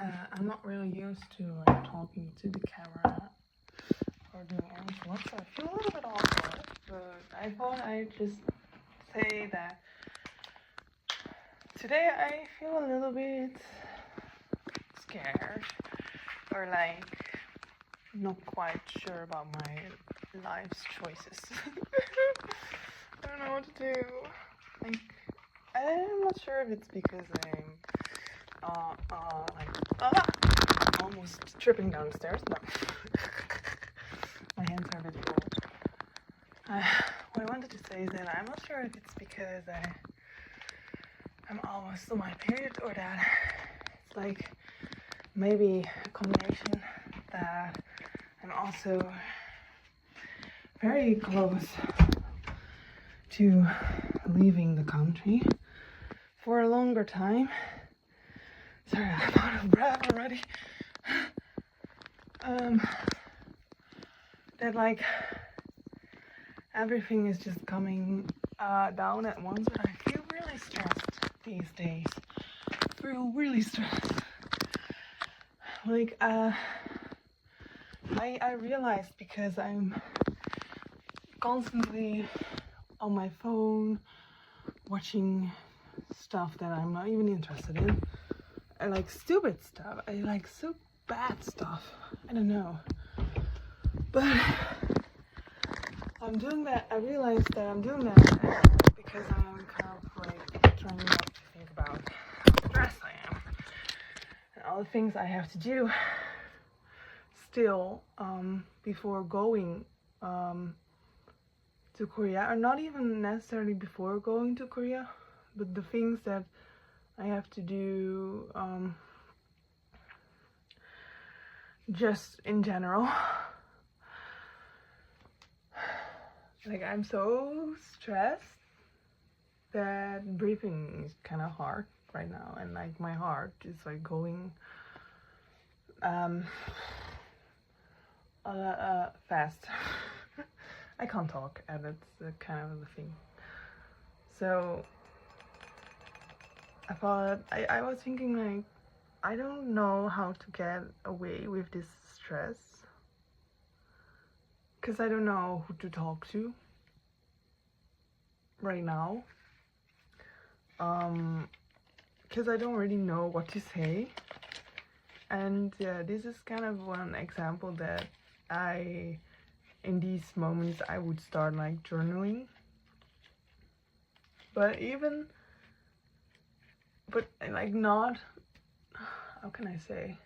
I'm not really used to like talking to the camera or doing anything, so I feel a little bit awkward. But I thought I'd just say that today I feel a little bit scared or like not quite sure about my life's choices. I don't know what to do. Like, I'm not sure if it's because I'm almost tripping down the stairs. No. My hands are a bit cold. What I wanted to say is that I'm not sure if it's because I'm almost on my period or that it's like maybe a combination that I'm also very close to leaving the country for a longer time. Sorry, I'm out of breath already. That like everything is just coming down at once, but I feel really stressed these days. I feel really stressed. Like I realized because I'm constantly on my phone watching stuff that I'm not even interested in. I like stupid stuff. I like so bad stuff. I don't know. But I'm doing that. I realized that I'm doing that because I'm kind of like trying not to think about how stressed I am and all the things I have to do still before going to Korea, or not even necessarily before going to Korea, but the things that I have to do just in general. Like, I'm so stressed that breathing is kind of hard right now, and like my heart is like going fast. I can't talk, and that's kind of the thing. So I thought I was thinking like, I don't know how to get away with this stress because I don't know who to talk to right now, because I don't really know what to say. And this is kind of one example that in these moments I would start like journaling, but like not, how can I say,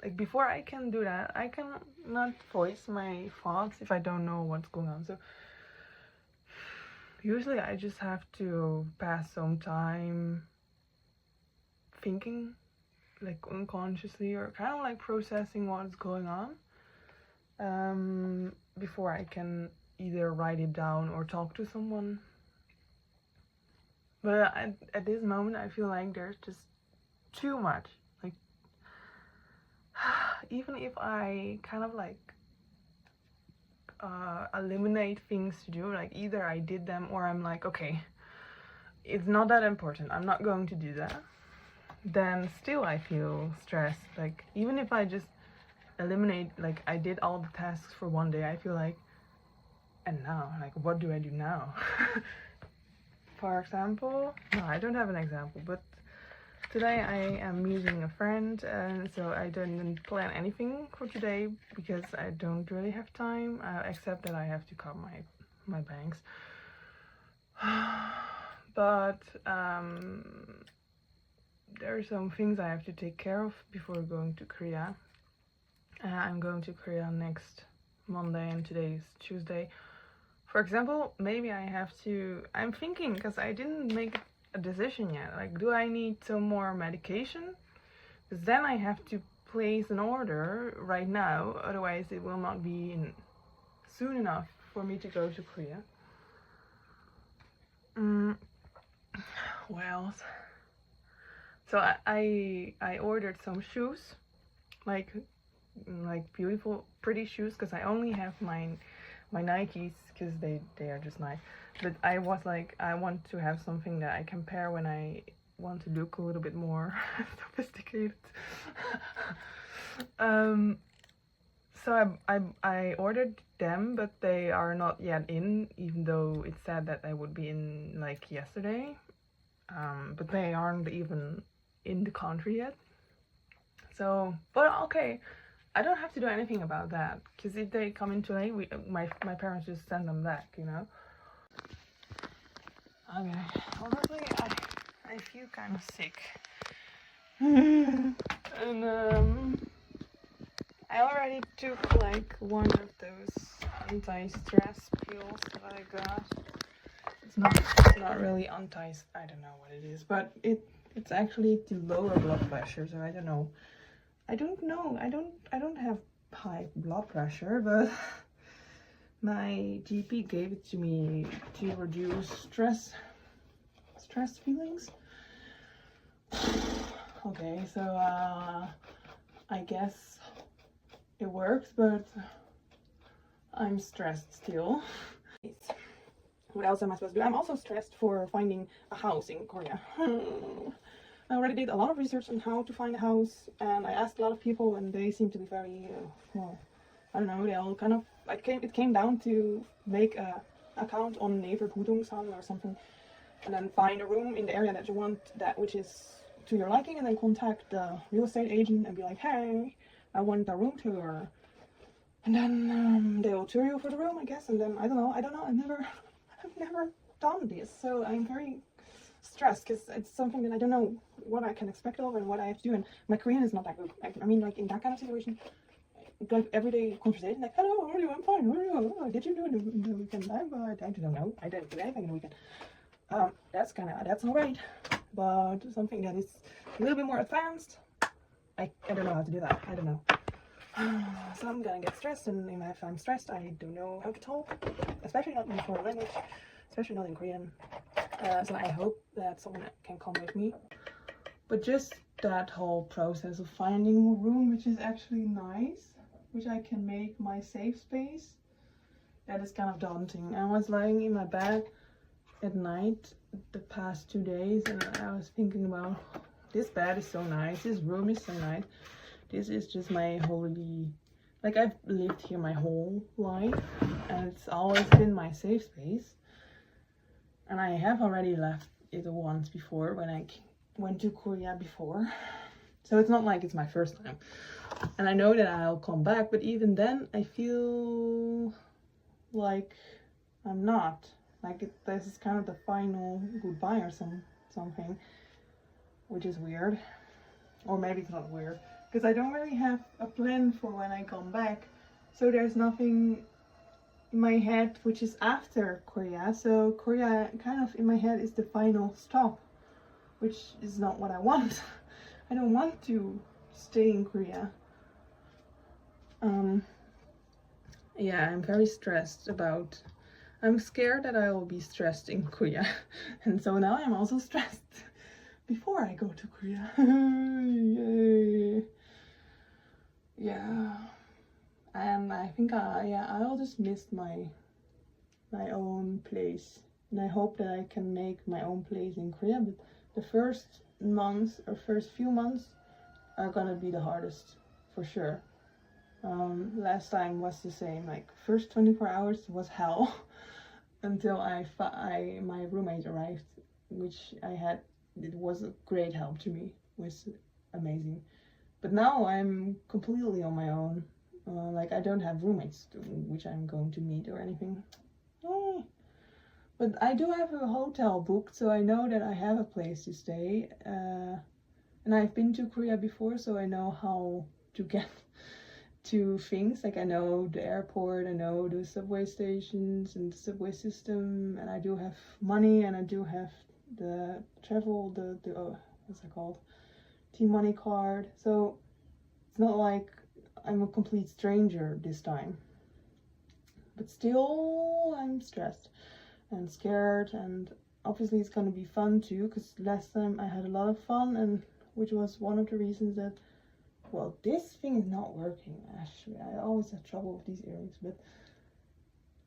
like before I can do that, I can not voice my thoughts if I don't know what's going on. So usually I just have to pass some time thinking, like unconsciously, or kind of like processing what's going on before I can either write it down or talk to someone. But at this moment I feel like there's just too much. Like, even if I kind of like eliminate things to do, like either I did them or I'm like, okay, it's not that important, I'm not going to do that, then still I feel stressed. Like, even if I just eliminate, like I did all the tasks for one day, I feel like, and now, like, what do I do now? For example, no, I don't have an example, but today I am meeting a friend, and so I didn't plan anything for today because I don't really have time, except that I have to cut my bangs. But there are some things I have to take care of before going to Korea. I'm going to Korea next Monday, and today is Tuesday. For example, maybe I'm thinking, because I didn't make a decision yet, like, do I need some more medication? Because then I have to place an order right now, otherwise it will not be in soon enough for me to go to Korea. What else? So I ordered some shoes, like beautiful, pretty shoes, because I only have my Nikes, because they are just nice. But I was like, I want to have something that I can pair when I want to look a little bit more sophisticated. So I ordered them, but they are not yet in, even though it said that they would be in like yesterday. But they aren't even in the country yet. So, but okay, I don't have to do anything about that, because if they come in too late, my parents just send them back, you know. Okay, honestly, I feel kind of sick. And I already took like one of those anti-stress pills that I got. It's not really I don't know what it is, but it's actually to lower blood pressure, so I don't know. I don't have high blood pressure, but my GP gave it to me to reduce stress feelings. Okay, so I guess it works, but I'm stressed still. What else am I supposed to do? I'm also stressed for finding a house in Korea. I already did a lot of research on how to find a house, and I asked a lot of people, and they seem to be very, well, I don't know, they all kind of, it came down to make a account on Naver.Budungshan or something, and then find a room in the area that you want, which is to your liking, and then contact the real estate agent and be like, hey, I want a room tour. And then they will tour you for the room, I guess, and then I don't know, I've never done this, so I'm very stressed because it's something that I don't know what I can expect of and what I have to do, and my Korean is not that good. I mean, like in that kind of situation, like everyday conversation, like, hello, how are you? I'm fine. How are you? Oh, did you do in the weekend? I don't know. I didn't do anything in the weekend. That's alright, but something that is a little bit more advanced, I don't know how to do that. I don't know. So I'm gonna get stressed, and if I'm stressed, I don't know how to talk, especially not in a foreign language, especially not in Korean. So I hope that someone can come with me. But just that whole process of finding a room which is actually nice, which I can make my safe space, that is kind of daunting. I was lying in my bed at night the past 2 days, and I was thinking, well, this bed is so nice, this room is so nice. This is just my holy, like, I've lived here my whole life, and it's always been my safe space. And I have already left it once before when I went to Korea before. So it's not like it's my first time. And I know that I'll come back, but even then I feel like I'm not. Like this is kind of the final goodbye or something, which is weird. Or maybe it's not weird, because I don't really have a plan for when I come back. So there's nothing in my head which is after Korea. So Korea kind of in my head is the final stop, which is not what I want. I don't want to stay in Korea. Yeah, I'm very stressed about, I'm scared that I will be stressed in Korea. And so now I'm also stressed before I go to Korea. Yay. Yeah. And I think I'll just miss my own place, and I hope that I can make my own place in Korea. But the first months or first few months are gonna be the hardest for sure. Last time was the same. Like first 24 hours was hell until my roommate arrived, which it was a great help to me. It was amazing. But now I'm completely on my own. Like I don't have roommates which I'm going to meet or anything. But I do have a hotel booked, so I know that I have a place to stay. And I've been to Korea before, so I know how to get to things. Like I know the airport, I know the subway stations and the subway system, and I do have money, and I do have the travel, the what's that called? T-money card. So it's not like I'm a complete stranger this time, but still I'm stressed and scared, and obviously it's gonna be fun too, because last time I had a lot of fun, and which was one of the reasons that, well, this thing is not working actually. I always have trouble with these earrings, but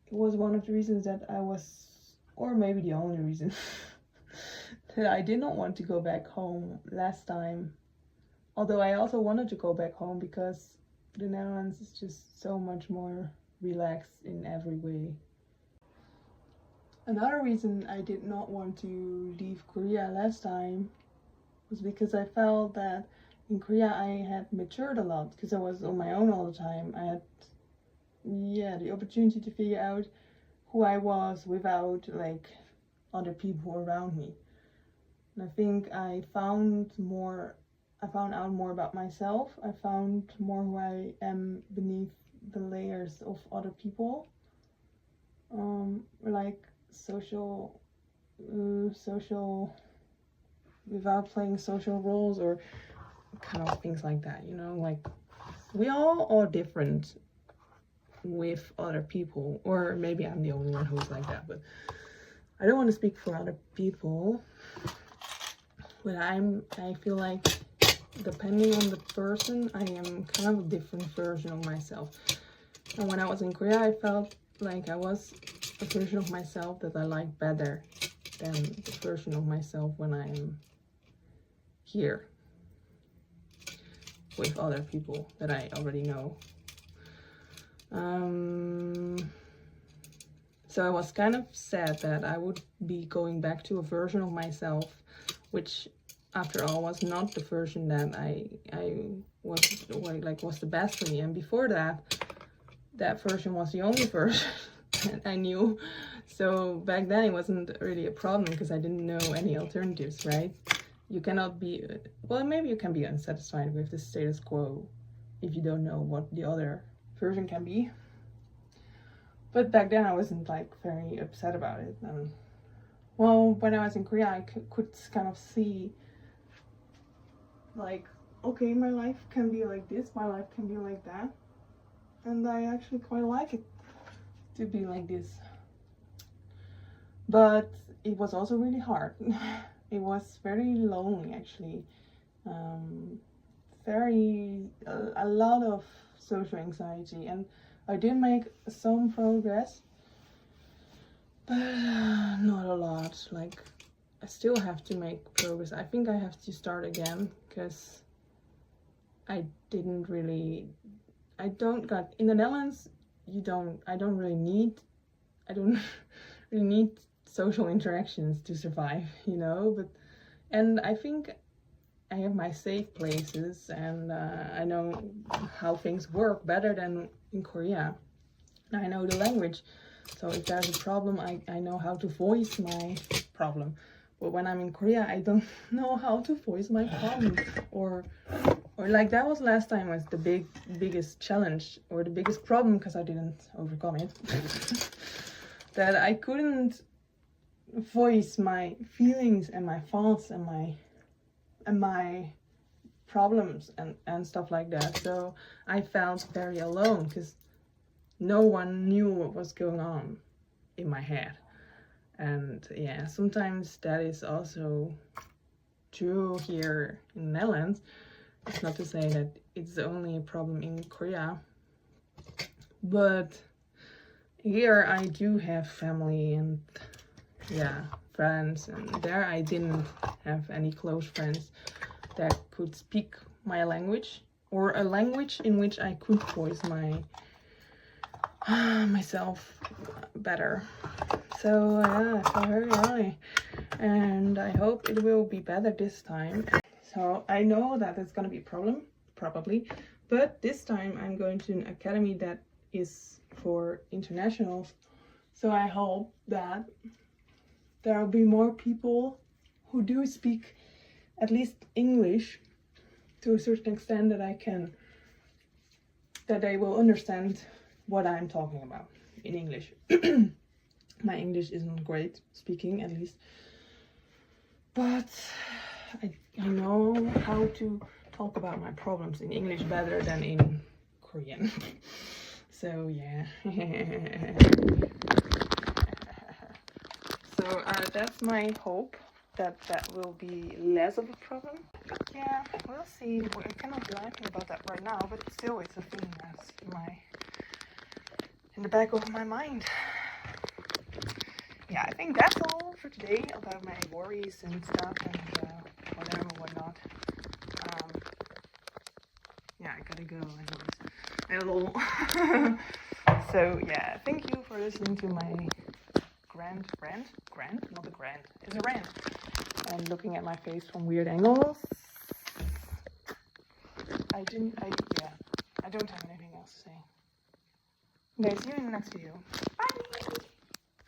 it was one of the reasons that I was, or maybe the only reason I did not want to go back home last time. Although I also wanted to go back home because the Netherlands is just so much more relaxed in every way. Another reason I did not want to leave Korea last time was because I felt that in Korea I had matured a lot because I was on my own all the time. I had, yeah, the opportunity to figure out who I was without like other people around me. And I think I found out more about myself. I found more who I am beneath the layers of other people. Like social without playing social roles or kind of things like that, you know, like we all are different with other people, or maybe I'm the only one who's like that, but I don't want to speak for other people, but I feel like depending on the person, I am kind of a different version of myself. And when I was in Korea, I felt like I was a version of myself that I like better than the version of myself when I am here with other people that I already know. So I was kind of sad that I would be going back to a version of myself, which after all was not the version that I was the best for me. And before that version was the only version that I knew. So back then it wasn't really a problem because I didn't know any alternatives, right? You cannot be, well, maybe you can be unsatisfied with the status quo if you don't know what the other version can be. But back then I wasn't like very upset about it. And well, when I was in Korea, I could kind of see like, okay, my life can be like this, my life can be like that. And I actually quite like it to be like this. But it was also really hard. It was very lonely, actually. A lot of social anxiety, and I did make some progress, but not a lot. Like, I still have to make progress. I think I have to start again because I don't really need social interactions to survive, you know, and I think I have my safe places, and I know how things work better than in Korea. I know the language, so if there's a problem, I know how to voice my problem. But when I'm in Korea, I don't know how to voice my problem, or like that was last time was the biggest challenge or the biggest problem because I didn't overcome it. That I couldn't voice my feelings and my thoughts and my problems and stuff like that. So I felt very alone because no one knew what was going on in my head. And yeah, sometimes that is also true here in the Netherlands. It's not to say that it's only a problem in Korea, but here I do have family and yeah, friends, and there I didn't have any close friends that could speak my language or a language in which I could voice myself better. So yeah, I felt very lonely, and I hope it will be better this time. So I know that it's gonna be a problem, probably, but this time I'm going to an academy that is for internationals. So I hope that there will be more people who do speak at least English to a certain extent that they will understand what I'm talking about in English. My English isn't great speaking, at least, but I know how to talk about my problems in English better than in Korean. So yeah. So that's my hope, that will be less of a problem. Yeah, we'll see. I cannot do anything about that right now, but still it's a thing that's in the back of my mind. yeah, I think that's all for today about my worries and stuff and whatnot. Yeah, I gotta go anyways. So yeah, thank you for listening to my rant, not a grand, it's a rant, and looking at my face from weird angles. I don't have anything else to say. Okay, see you in the next video. Bye!